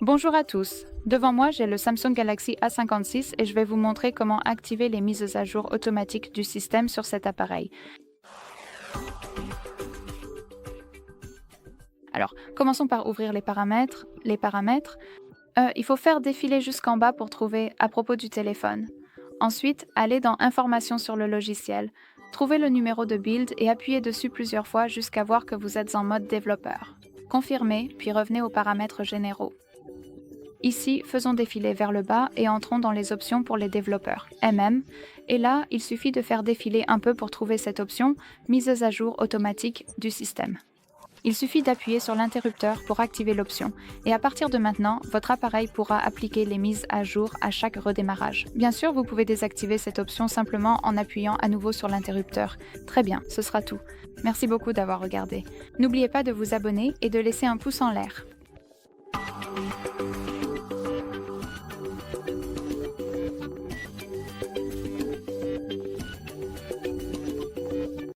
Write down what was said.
Bonjour à tous. Devant moi, j'ai le Samsung Galaxy A56 et je vais vous montrer comment activer les mises à jour automatiques du système sur cet appareil. Alors, commençons par ouvrir les paramètres. Il faut faire défiler jusqu'en bas pour trouver à propos du téléphone. Ensuite, allez dans Informations sur le logiciel. Trouvez le numéro de build et appuyez dessus plusieurs fois jusqu'à voir que vous êtes en mode développeur. Confirmez, puis revenez aux paramètres généraux. Ici, faisons défiler vers le bas et entrons dans les options pour les développeurs, et là, il suffit de faire défiler un peu pour trouver cette option « Mises à jour automatique du système ». Il suffit d'appuyer sur l'interrupteur pour activer l'option, et à partir de maintenant, votre appareil pourra appliquer les mises à jour à chaque redémarrage. Bien sûr, vous pouvez désactiver cette option simplement en appuyant à nouveau sur l'interrupteur. Très bien, ce sera tout. Merci beaucoup d'avoir regardé. N'oubliez pas de vous abonner et de laisser un pouce en l'air.